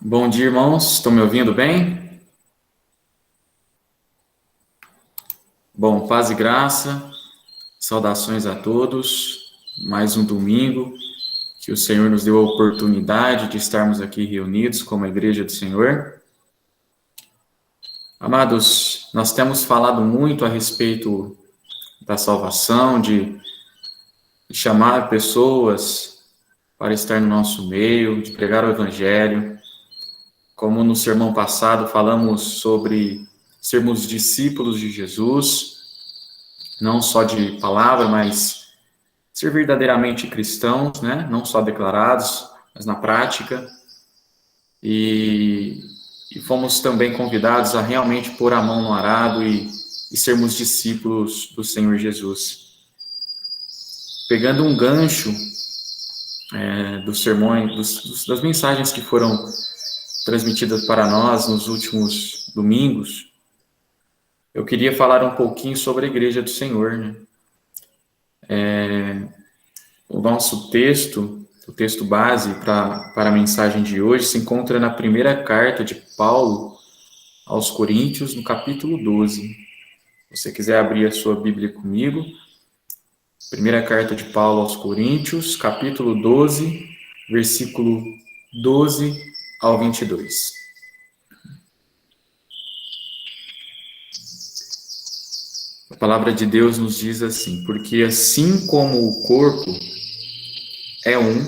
Bom dia, irmãos. Estão me ouvindo bem? Bom, paz e graça, saudações a todos. Mais um domingo que o Senhor nos deu a oportunidade de estarmos aqui reunidos como a Igreja do Senhor. Amados, nós temos falado muito a respeito da salvação, de chamar pessoas para estar no nosso meio, de pregar o Evangelho. Como no sermão passado falamos sobre sermos discípulos de Jesus, não só de palavra, mas ser verdadeiramente cristãos, né? Não só declarados, mas na prática. E fomos também convidados a realmente pôr a mão no arado e sermos discípulos do Senhor Jesus. Pegando um gancho dos sermões, das mensagens que foram transmitidas para nós nos últimos domingos, eu queria falar um pouquinho sobre a Igreja do Senhor, né? O nosso texto, o texto base para a mensagem de hoje, se encontra na primeira carta de Paulo aos Coríntios, no capítulo 12. Se você quiser abrir a sua Bíblia comigo, primeira carta de Paulo aos Coríntios, capítulo 12, versículo 12 ao 22. A palavra de Deus nos diz assim: porque assim como o corpo é um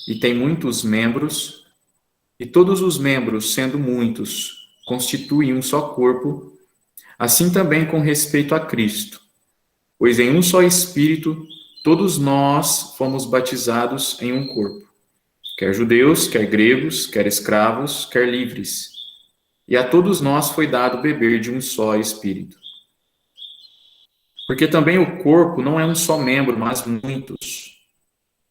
e tem muitos membros, e todos os membros, sendo muitos, constituem um só corpo, assim também com respeito a Cristo. Pois em um só Espírito, todos nós fomos batizados em um corpo, quer judeus, quer gregos, quer escravos, quer livres. E a todos nós foi dado beber de um só Espírito. Porque também o corpo não é um só membro, mas muitos.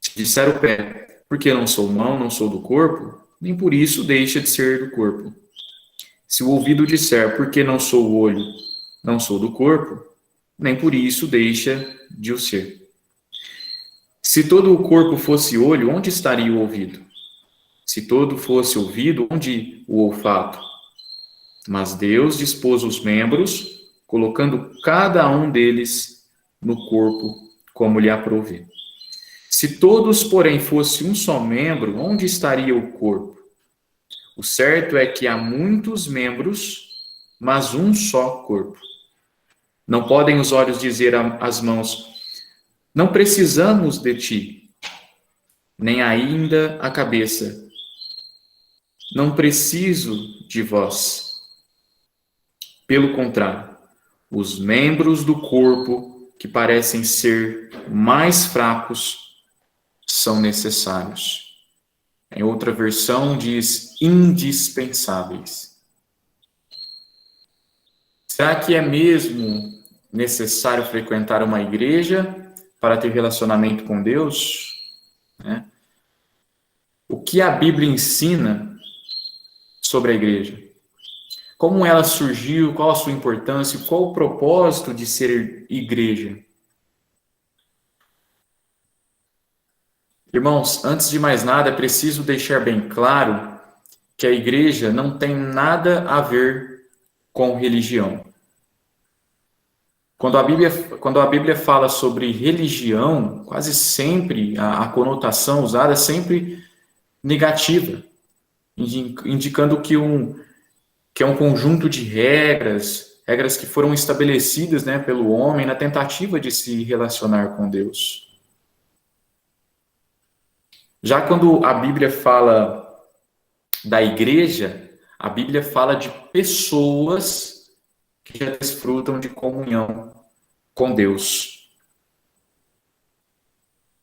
Se disser o pé, porque não sou mão, não sou do corpo, nem por isso deixa de ser do corpo. Se o ouvido disser, porque não sou o olho, não sou do corpo, nem por isso deixa de o ser. Se todo o corpo fosse olho, onde estaria o ouvido? Se todo fosse ouvido, onde o olfato? Mas Deus dispôs os membros, colocando cada um deles no corpo como lhe aprouve. Se todos, porém, fosse um só membro, onde estaria o corpo? O certo é que há muitos membros, mas um só corpo. Não podem os olhos dizer às mãos, não precisamos de ti, nem ainda a cabeça, não preciso de vós. Pelo contrário, os membros do corpo que parecem ser mais fracos são necessários. Em outra versão diz indispensáveis. Será que é mesmo necessário frequentar uma igreja para ter relacionamento com Deus? O que a Bíblia ensina sobre a igreja? Como ela surgiu, qual a sua importância, qual o propósito de ser igreja? Irmãos, antes de mais nada, é preciso deixar bem claro que a igreja não tem nada a ver com religião. Quando a Bíblia fala sobre religião, quase sempre a conotação usada é sempre negativa, indicando que é um conjunto de regras que foram estabelecidas, né, pelo homem na tentativa de se relacionar com Deus. Já quando a Bíblia fala da igreja, a Bíblia fala de pessoas que já desfrutam de comunhão com Deus.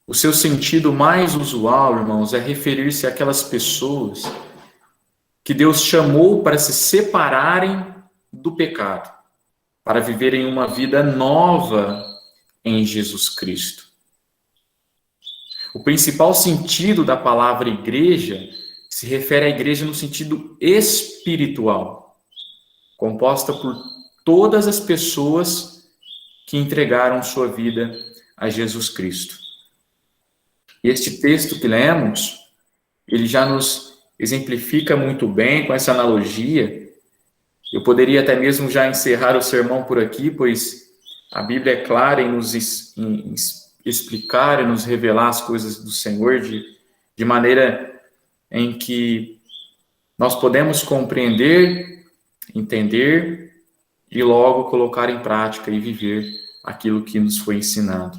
O seu sentido mais usual, irmãos, é referir-se àquelas pessoas que Deus chamou para se separarem do pecado, para viverem uma vida nova em Jesus Cristo. O principal sentido da palavra igreja se refere à igreja no sentido espiritual, composta por todas as pessoas que entregaram sua vida a Jesus Cristo. E este texto que lemos, ele já nos exemplifica muito bem com essa analogia. Eu poderia até mesmo já encerrar o sermão por aqui, pois a Bíblia é clara em nos explicar e nos revelar as coisas do Senhor de maneira em que nós podemos compreender, entender e logo colocar em prática e viver aquilo que nos foi ensinado.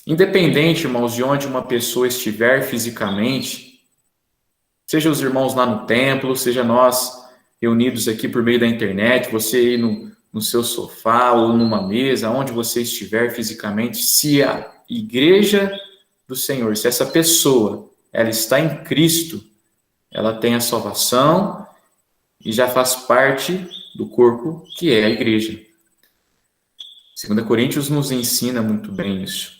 Independente, irmãos, de onde uma pessoa estiver fisicamente, seja os irmãos lá no templo, seja nós reunidos aqui por meio da internet, você aí no seu sofá ou numa mesa, onde você estiver fisicamente, se a igreja do Senhor, se essa pessoa, ela está em Cristo, ela tem a salvação e já faz parte do corpo que é a igreja. 2 Coríntios nos ensina muito bem isso.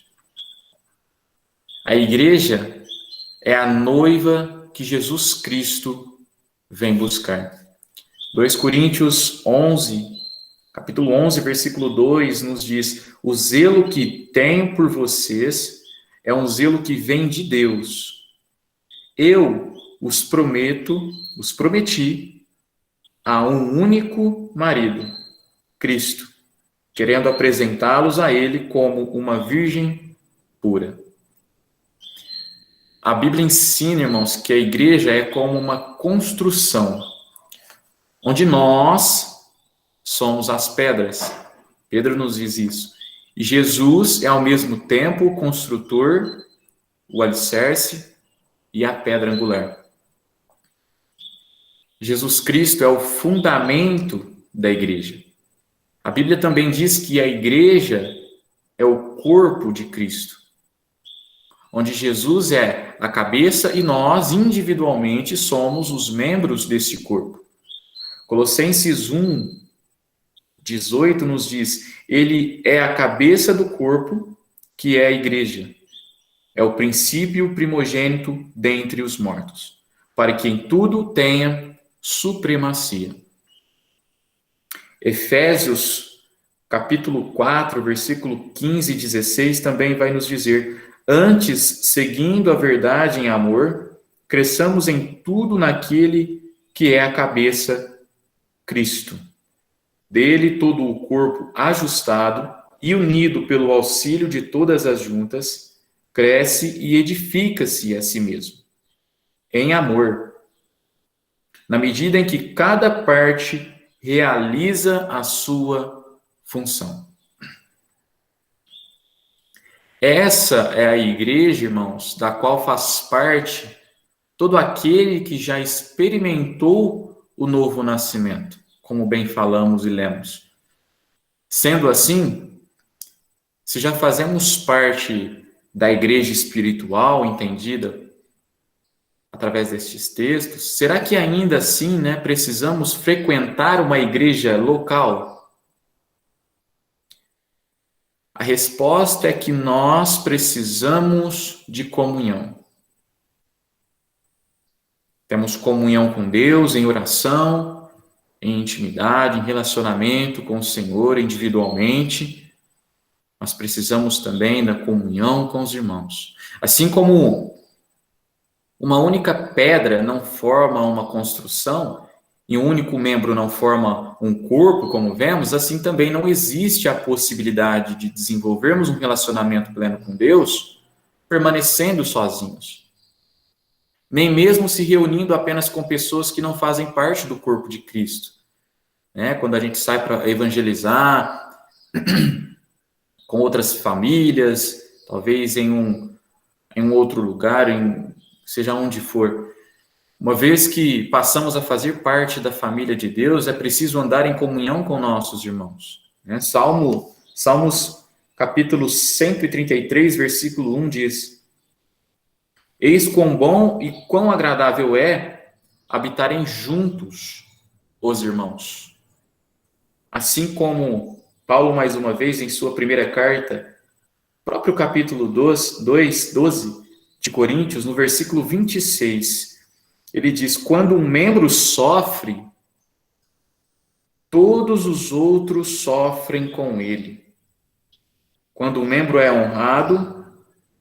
A igreja é a noiva que Jesus Cristo vem buscar. 2 Coríntios 11, capítulo 11, versículo 2, nos diz: o zelo que tenho por vocês é um zelo que vem de Deus. Eu os prometi a um único marido, Cristo, querendo apresentá-los a Ele como uma virgem pura. A Bíblia ensina, irmãos, que a igreja é como uma construção, onde nós somos as pedras. Pedro nos diz isso. E Jesus é ao mesmo tempo o construtor, o alicerce e a pedra angular. Jesus Cristo é o fundamento da igreja. A Bíblia também diz que a igreja é o corpo de Cristo, onde Jesus é a cabeça e nós, individualmente, somos os membros desse corpo. Colossenses 1, 18 nos diz: ele é a cabeça do corpo, que é a igreja. É o princípio primogênito dentre os mortos, para que em tudo tenha supremacia. Efésios, capítulo 4, versículo 15 e 16, também vai nos dizer: antes, seguindo a verdade em amor, cresçamos em tudo naquele que é a cabeça, Cristo. Dele todo o corpo ajustado e unido pelo auxílio de todas as juntas, cresce e edifica-se a si mesmo, em amor, na medida em que cada parte realiza a sua função. Essa é a igreja, irmãos, da qual faz parte todo aquele que já experimentou o novo nascimento, como bem falamos e lemos. Sendo assim, se já fazemos parte da igreja espiritual entendida através destes textos, será que ainda assim, precisamos frequentar uma igreja local? A resposta é que nós precisamos de comunhão. Temos comunhão com Deus em oração, em intimidade, em relacionamento com o Senhor individualmente, mas precisamos também da comunhão com os irmãos. Assim como uma única pedra não forma uma construção, e um único membro não forma um corpo, como vemos, assim também não existe a possibilidade de desenvolvermos um relacionamento pleno com Deus permanecendo sozinhos. Nem mesmo se reunindo apenas com pessoas que não fazem parte do corpo de Cristo. Quando a gente sai para evangelizar com outras famílias, talvez em um outro lugar, seja onde for. Uma vez que passamos a fazer parte da família de Deus, é preciso andar em comunhão com nossos irmãos. Salmos capítulo 133, versículo 1 diz: eis quão bom e quão agradável é habitarem juntos os irmãos. Assim como Paulo, mais uma vez, em sua primeira carta, próprio capítulo 12 de Coríntios, no versículo 26, ele diz: quando um membro sofre, todos os outros sofrem com ele. Quando um membro é honrado,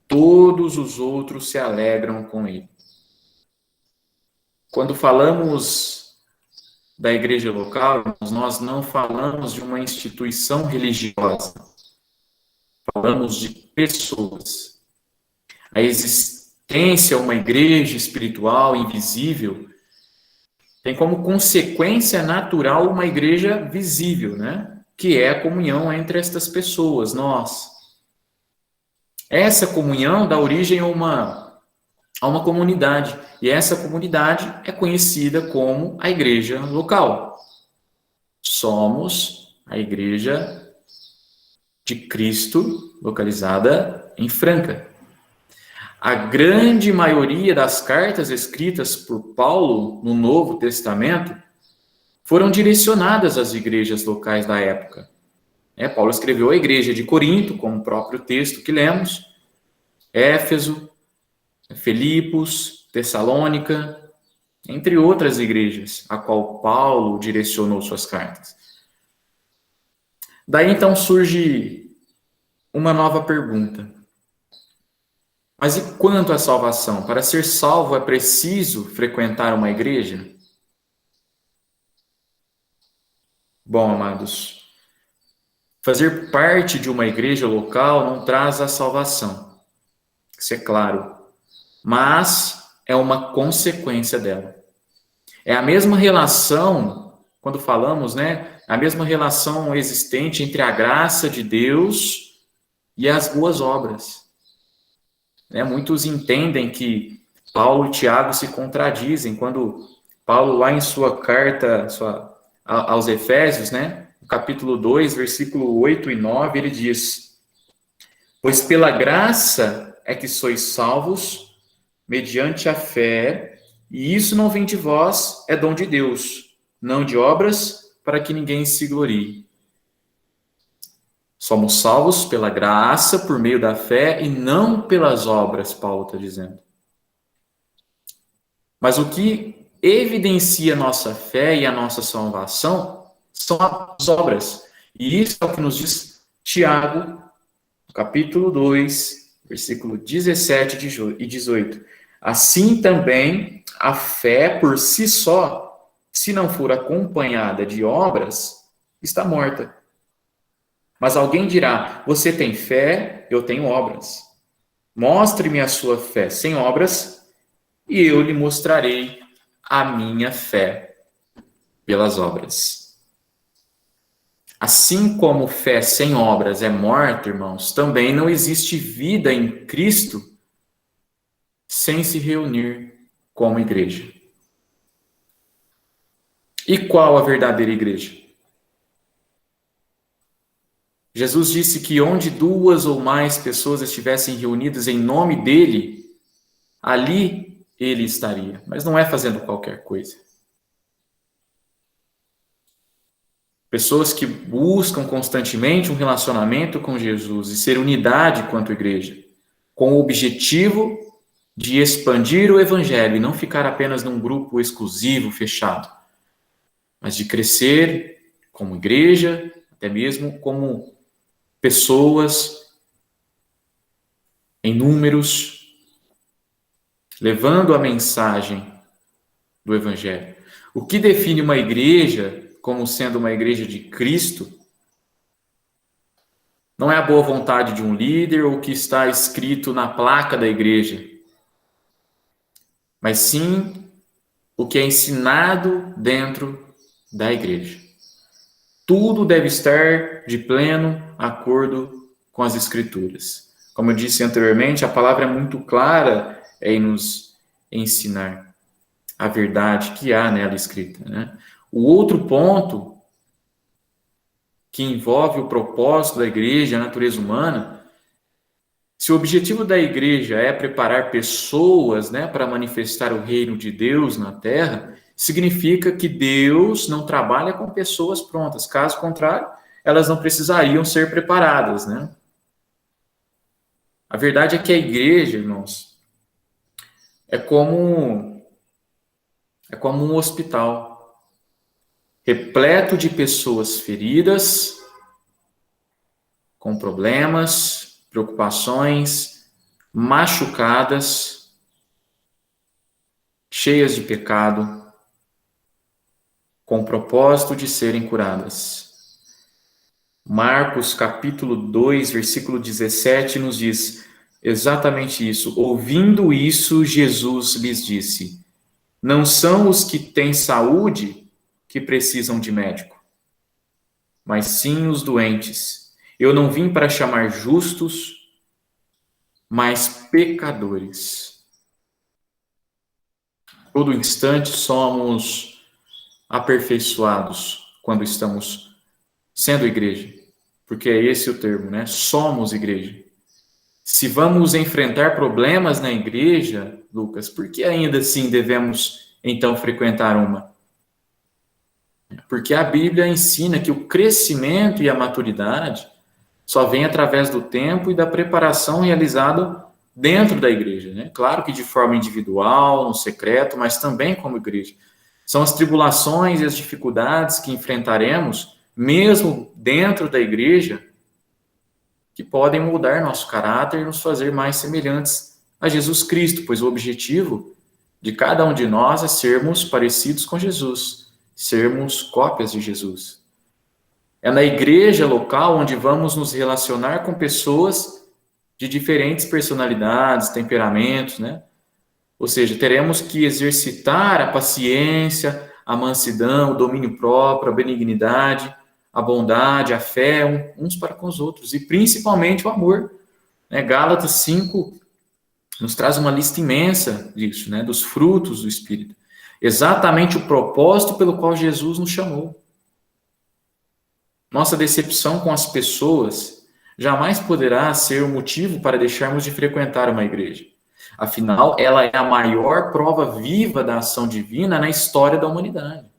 todos os outros se alegram com ele. Quando falamos da igreja local, nós não falamos de uma instituição religiosa, falamos de pessoas. A existência de uma igreja espiritual invisível tem como consequência natural uma igreja visível, né? Que é a comunhão entre estas pessoas, nós. Essa comunhão dá origem a uma comunidade, e essa comunidade é conhecida como a igreja local. Somos a igreja de Cristo, localizada em Franca. A grande maioria das cartas escritas por Paulo no Novo Testamento foram direcionadas às igrejas locais da época. Paulo escreveu a igreja de Corinto, como o próprio texto que lemos, Éfeso, Filipos, Tessalônica, entre outras igrejas, a qual Paulo direcionou suas cartas. Daí então surge uma nova pergunta. Mas e quanto à salvação? Para ser salvo é preciso frequentar uma igreja? Bom, amados, fazer parte de uma igreja local não traz a salvação. Isso é claro. Mas é uma consequência dela. É a mesma relação, quando falamos, né? A mesma relação existente entre a graça de Deus e as boas obras. Muitos entendem que Paulo e Tiago se contradizem quando Paulo, lá em sua carta aos Efésios, né, no capítulo 2, versículo 8 e 9, ele diz: pois pela graça é que sois salvos, mediante a fé, e isso não vem de vós, é dom de Deus, não de obras, para que ninguém se glorie. Somos salvos pela graça, por meio da fé, e não pelas obras, Paulo está dizendo. Mas o que evidencia a nossa fé e a nossa salvação são as obras. E isso é o que nos diz Tiago, capítulo 2, versículo 17 e 18. Assim também, a fé por si só, se não for acompanhada de obras, está morta. Mas alguém dirá: você tem fé, eu tenho obras. Mostre-me a sua fé sem obras, e eu lhe mostrarei a minha fé pelas obras. Assim como fé sem obras é morta, irmãos, também não existe vida em Cristo sem se reunir como igreja. E qual a verdadeira igreja? Jesus disse que onde duas ou mais pessoas estivessem reunidas em nome dele, ali ele estaria. Mas não é fazendo qualquer coisa. Pessoas que buscam constantemente um relacionamento com Jesus e ser unidade quanto igreja, com o objetivo de expandir o evangelho e não ficar apenas num grupo exclusivo, fechado, mas de crescer como igreja, até mesmo como pessoas em números, levando a mensagem do evangelho. O que define uma igreja como sendo uma igreja de Cristo não é a boa vontade de um líder ou o que está escrito na placa da igreja, mas sim o que é ensinado dentro da igreja. Tudo deve estar de pleno acordo com as Escrituras. Como eu disse anteriormente, a palavra é muito clara em nos ensinar a verdade que há nela escrita, né? O outro ponto que envolve o propósito da igreja, a natureza humana, se o objetivo da igreja é preparar pessoas, né, para manifestar o reino de Deus na terra, significa que Deus não trabalha com pessoas prontas. Caso contrário, elas não precisariam ser preparadas, né? A verdade é que a igreja, irmãos, é como um hospital repleto de pessoas feridas, com problemas, preocupações, machucadas, cheias de pecado, com o propósito de serem curadas. Marcos capítulo 2, versículo 17 nos diz exatamente isso. Ouvindo isso, Jesus lhes disse: não são os que têm saúde que precisam de médico, mas sim os doentes. Eu não vim para chamar justos, mas pecadores. Todo instante somos aperfeiçoados quando estamos sendo igreja, porque é esse o termo, né? Somos igreja. Se vamos enfrentar problemas na igreja, Lucas, por que ainda assim devemos então frequentar uma? Porque a Bíblia ensina que o crescimento e a maturidade só vem através do tempo e da preparação realizada dentro da igreja, né? Claro que de forma individual, no secreto, mas também como igreja. São as tribulações e as dificuldades que enfrentaremos, mesmo dentro da igreja, que podem mudar nosso caráter e nos fazer mais semelhantes a Jesus Cristo, pois o objetivo de cada um de nós é sermos parecidos com Jesus, sermos cópias de Jesus. É na igreja local onde vamos nos relacionar com pessoas de diferentes personalidades, temperamentos, né? Ou seja, teremos que exercitar a paciência, a mansidão, o domínio próprio, a benignidade, a bondade, a fé uns para com os outros e principalmente o amor. Né? Gálatas 5 nos traz uma lista imensa disso, né? Dos frutos do Espírito. Exatamente o propósito pelo qual Jesus nos chamou. Nossa decepção com as pessoas jamais poderá ser o motivo para deixarmos de frequentar uma igreja. Afinal, ela é a maior prova viva da ação divina na história da humanidade.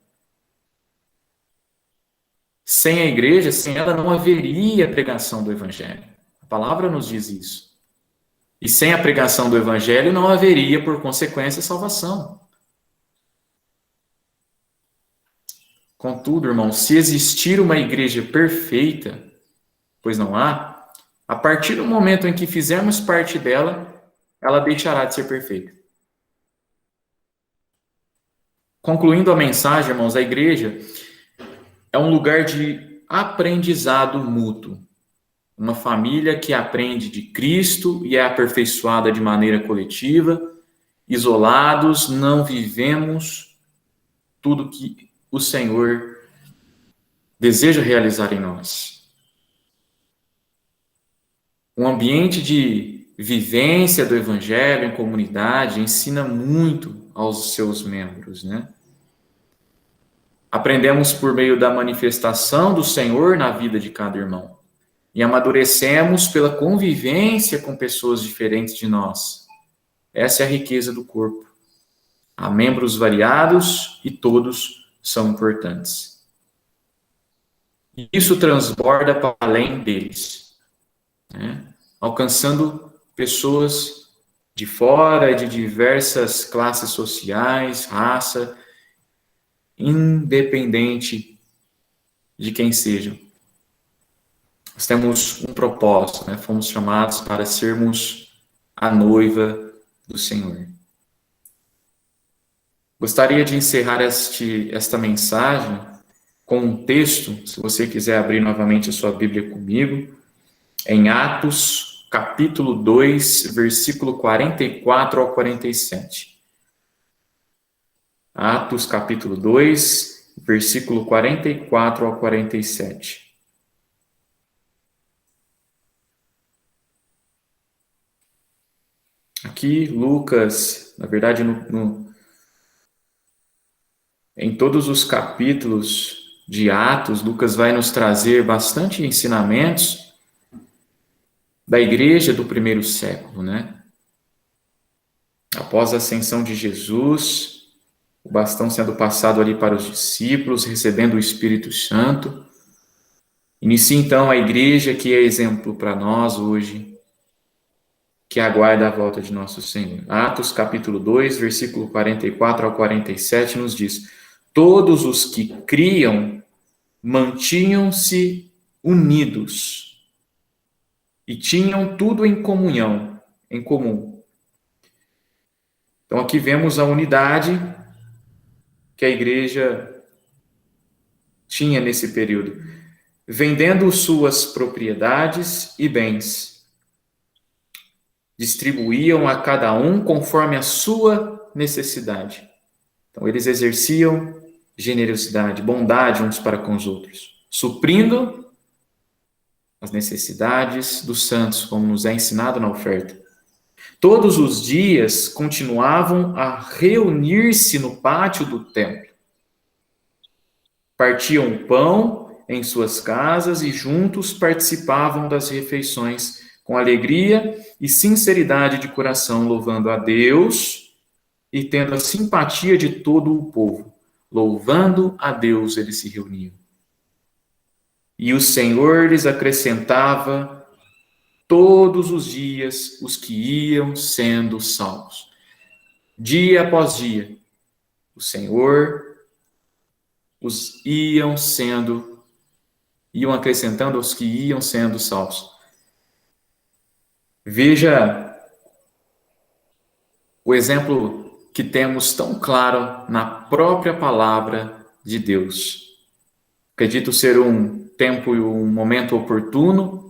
Sem a igreja, sem ela, não haveria pregação do Evangelho. A palavra nos diz isso. E sem a pregação do Evangelho, não haveria, por consequência, salvação. Contudo, irmãos, se existir uma igreja perfeita, pois não há, a partir do momento em que fizermos parte dela, ela deixará de ser perfeita. Concluindo a mensagem, irmãos, a igreja é um lugar de aprendizado mútuo. Uma família que aprende de Cristo e é aperfeiçoada de maneira coletiva. Isolados, não vivemos tudo que o Senhor deseja realizar em nós. Um ambiente de vivência do Evangelho em comunidade ensina muito aos seus membros, né? Aprendemos por meio da manifestação do Senhor na vida de cada irmão. E amadurecemos pela convivência com pessoas diferentes de nós. Essa é a riqueza do corpo. Há membros variados e todos são importantes. E isso transborda para além deles, né? Alcançando pessoas de fora, de diversas classes sociais, raça, independente de quem sejam. Nós temos um propósito, né? Fomos chamados para sermos a noiva do Senhor. Gostaria de encerrar esta mensagem com um texto, se você quiser abrir novamente a sua Bíblia comigo, em Atos, capítulo 2, versículo 44 ao 47. Atos, capítulo 2, versículo 44 ao 47. Aqui, Lucas, na verdade, em todos os capítulos de Atos, Lucas vai nos trazer bastante ensinamentos da igreja do primeiro século, né? Após a ascensão de Jesus, o bastão sendo passado ali para os discípulos, recebendo o Espírito Santo, inicia então a igreja que é exemplo para nós hoje, que aguarda a volta de nosso Senhor. Atos capítulo 2, versículo 44 ao 47 nos diz: todos os que criam mantinham-se unidos e tinham tudo em comum. Então, aqui vemos a unidade que a igreja tinha nesse período, vendendo suas propriedades e bens, distribuíam a cada um conforme a sua necessidade. Então, eles exerciam generosidade, bondade uns para com os outros, suprindo as necessidades dos santos, como nos é ensinado na oferta. Todos os dias continuavam a reunir-se no pátio do templo. Partiam o pão em suas casas e juntos participavam das refeições com alegria e sinceridade de coração, louvando a Deus e tendo a simpatia de todo o povo. Louvando a Deus, eles se reuniam. E o Senhor lhes acrescentava todos os dias os que iam sendo salvos. Dia após dia, o Senhor os iam acrescentando aos que iam sendo salvos. Veja o exemplo que temos tão claro na própria palavra de Deus. Acredito ser um tempo e um momento oportuno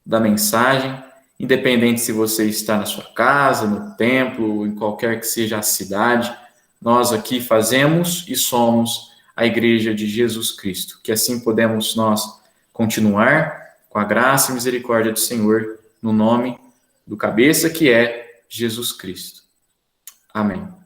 da mensagem, independente se você está na sua casa, no templo, em qualquer que seja a cidade, nós aqui fazemos e somos a Igreja de Jesus Cristo. Que assim podemos nós continuar com a graça e misericórdia do Senhor, no nome do cabeça que é Jesus Cristo. Amém.